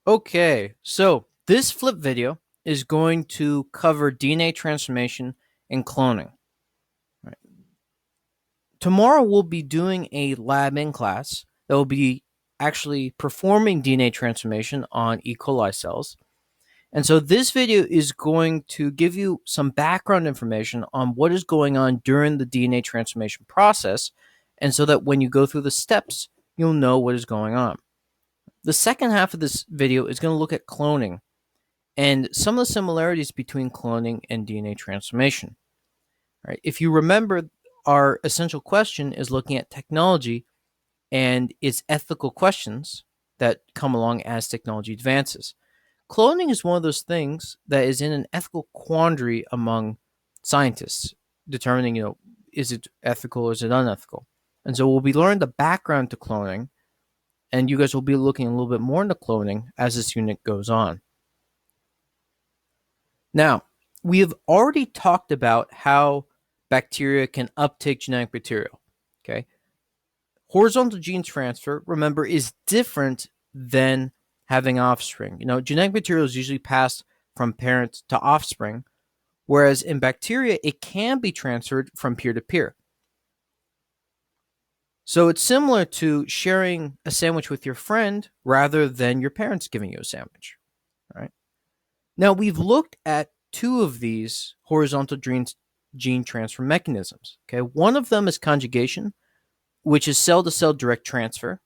Okay, so this flip video is going to cover DNA transformation and cloning. Right. Tomorrow we'll be doing a lab in class that will be actually performing DNA transformation on E. coli cells. And so this video is going to give you some background information on what is going on during the DNA transformation process, and so that when you go through the steps, you'll know what is going on. The second half of this video is going to look at cloning and some of the similarities between cloning and DNA transformation. Right? If you remember, our essential question is looking at technology and its ethical questions that come along as technology advances. Cloning is one of those things that is in an ethical quandary among scientists, determining, is it ethical or is it unethical? And so we'll be learning the background to cloning, and you guys will be looking a little bit more into cloning as this unit goes on. Now, we have already talked about how bacteria can uptake genetic material. Okay. Horizontal gene transfer, remember, is different than having offspring. Genetic material is usually passed from parent to offspring, whereas in bacteria, it can be transferred from peer to peer. So it's similar to sharing a sandwich with your friend rather than your parents giving you a sandwich. Right? Now, we've looked at two of these horizontal gene transfer mechanisms. Okay, one of them is conjugation, which is cell-to-cell direct transfer.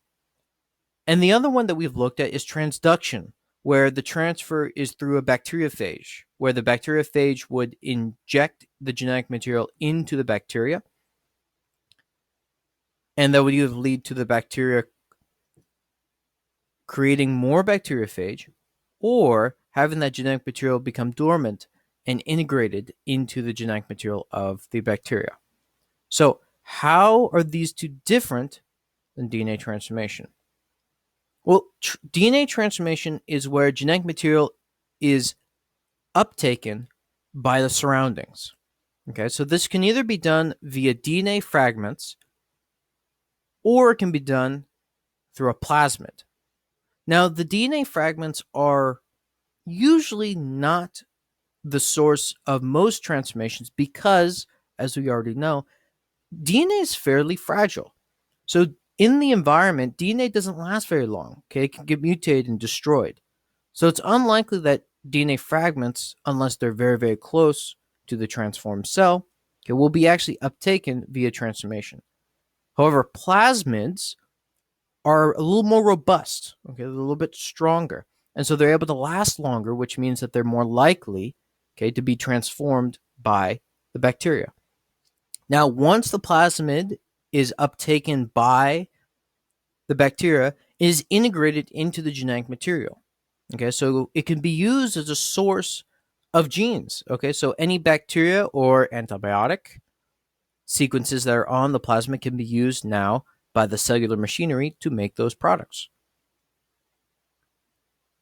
And the other one that we've looked at is transduction, where the transfer is through a bacteriophage, where the bacteriophage would inject the genetic material into the bacteria, and that would either lead to the bacteria creating more bacteriophage or having that genetic material become dormant and integrated into the genetic material of the bacteria. So, how are these two different than DNA transformation? Well, DNA transformation is where genetic material is uptaken by the surroundings. Okay, so this can either be done via DNA fragments or it can be done through a plasmid. Now, the DNA fragments are usually not the source of most transformations because, as we already know, DNA is fairly fragile. So in the environment, DNA doesn't last very long. Okay, it can get mutated and destroyed. So it's unlikely that DNA fragments, unless they're very, very close to the transformed cell, okay, will be actually uptaken via transformation. However, plasmids are a little more robust. Okay, they're a little bit stronger, and so they're able to last longer, which means that they're more likely, okay, to be transformed by the bacteria. Now, once the plasmid is uptaken by the bacteria, it is integrated into the genetic material. Okay, so it can be used as a source of genes. Okay, so any bacteria or antibiotic sequences that are on the plasmid can be used now by the cellular machinery to make those products.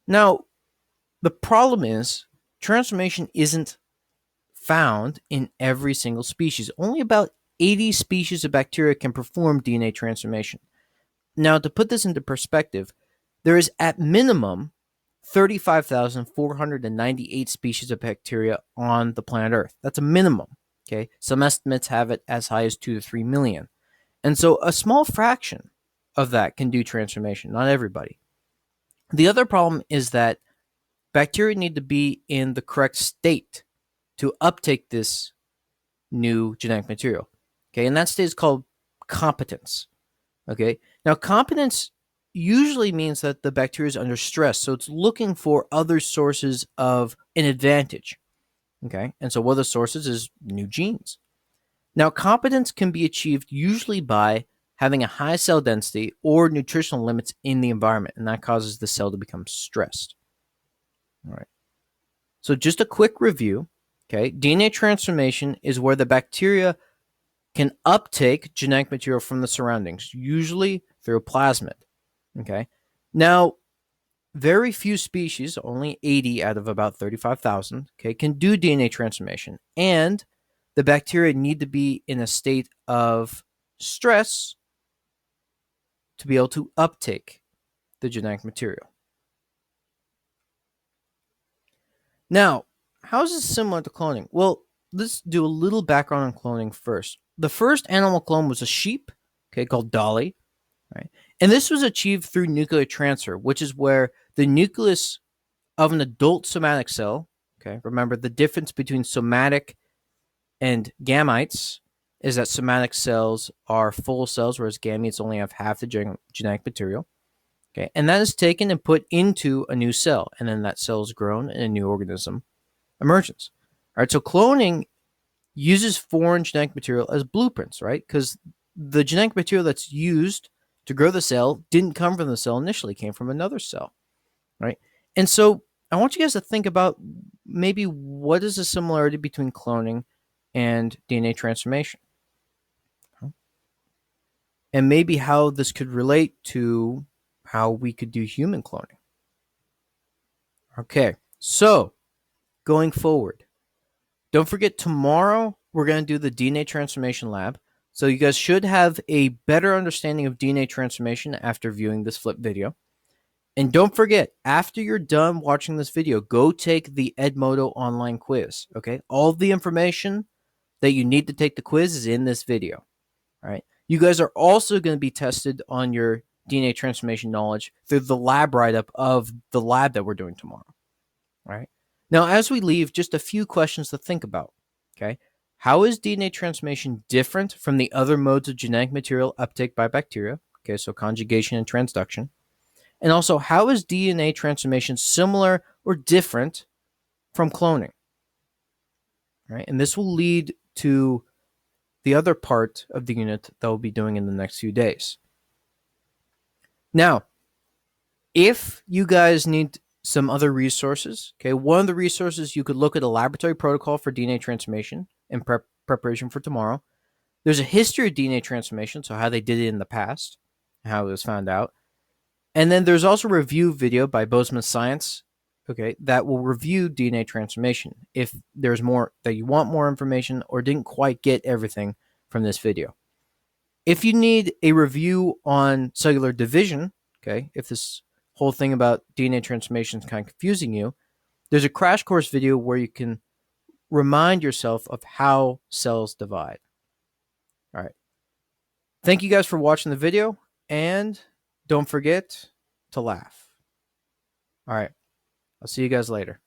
Now, the problem is transformation isn't found in every single species. Only about 80 species of bacteria can perform DNA transformation. Now, to put this into perspective, there is at minimum 35,498 species of bacteria on the planet Earth. That's a minimum. Okay, some estimates have it as high as 2 to 3 million. And so a small fraction of that can do transformation, not everybody. The other problem is that bacteria need to be in the correct state to uptake this new genetic material. Okay, and that state is called competence. Okay, now competence usually means that the bacteria is under stress, so it's looking for other sources of an advantage. Okay, and so one of the sources is new genes. Now, competence can be achieved usually by having a high cell density or nutritional limits in the environment, and that causes the cell to become stressed. All right. So, just a quick review. Okay, DNA transformation is where the bacteria can uptake genetic material from the surroundings, usually through a plasmid. Okay. Now, very few species, only 80 out of about 35,000, okay, can do DNA transformation. And the bacteria need to be in a state of stress to be able to uptake the genetic material. Now, how is this similar to cloning? Well, let's do a little background on cloning first. The first animal clone was a sheep, okay, called Dolly, right? And this was achieved through nuclear transfer, which is where the nucleus of an adult somatic cell, okay, remember the difference between somatic and gametes is that somatic cells are full cells, whereas gametes only have half the genetic material. Okay, and that is taken and put into a new cell, and then that cell is grown and a new organism emerges. All right, so cloning uses foreign genetic material as blueprints, right? Because the genetic material that's used to grow the cell didn't come from the cell initially, it came from another cell, right? And so I want you guys to think about maybe what is the similarity between cloning and DNA transformation, and maybe how this could relate to how we could do human cloning. Okay, so going forward, don't forget tomorrow we're going to do the DNA transformation lab. So you guys should have a better understanding of DNA transformation after viewing this flip video. And don't forget, after you're done watching this video, go take the Edmodo online quiz. Okay, all the information that you need to take the quiz is in this video. All right, you guys are also going to be tested on your DNA transformation knowledge through the lab write-up of the lab that we're doing tomorrow. All right. Now, as we leave, just a few questions to think about. Okay. How is DNA transformation different from the other modes of genetic material uptake by bacteria? Okay, so conjugation and transduction. And also, how is DNA transformation similar or different from cloning? All right. And this will lead to the other part of the unit that we'll be doing in the next few days. Now, if you guys need some other resources, okay, one of the resources you could look at a laboratory protocol for DNA transformation in preparation for tomorrow. There's a history of DNA transformation, so how they did it in the past, how it was found out. And then there's also a review video by Bozeman Science, okay, that will review DNA transformation if there's more that you want more information or didn't quite get everything from this video. If you need a review on cellular division, okay, if this whole thing about DNA transformation is kind of confusing you, there's a crash course video where you can remind yourself of how cells divide. All right. Thank you guys for watching the video, and don't forget to laugh. All right. I'll see you guys later.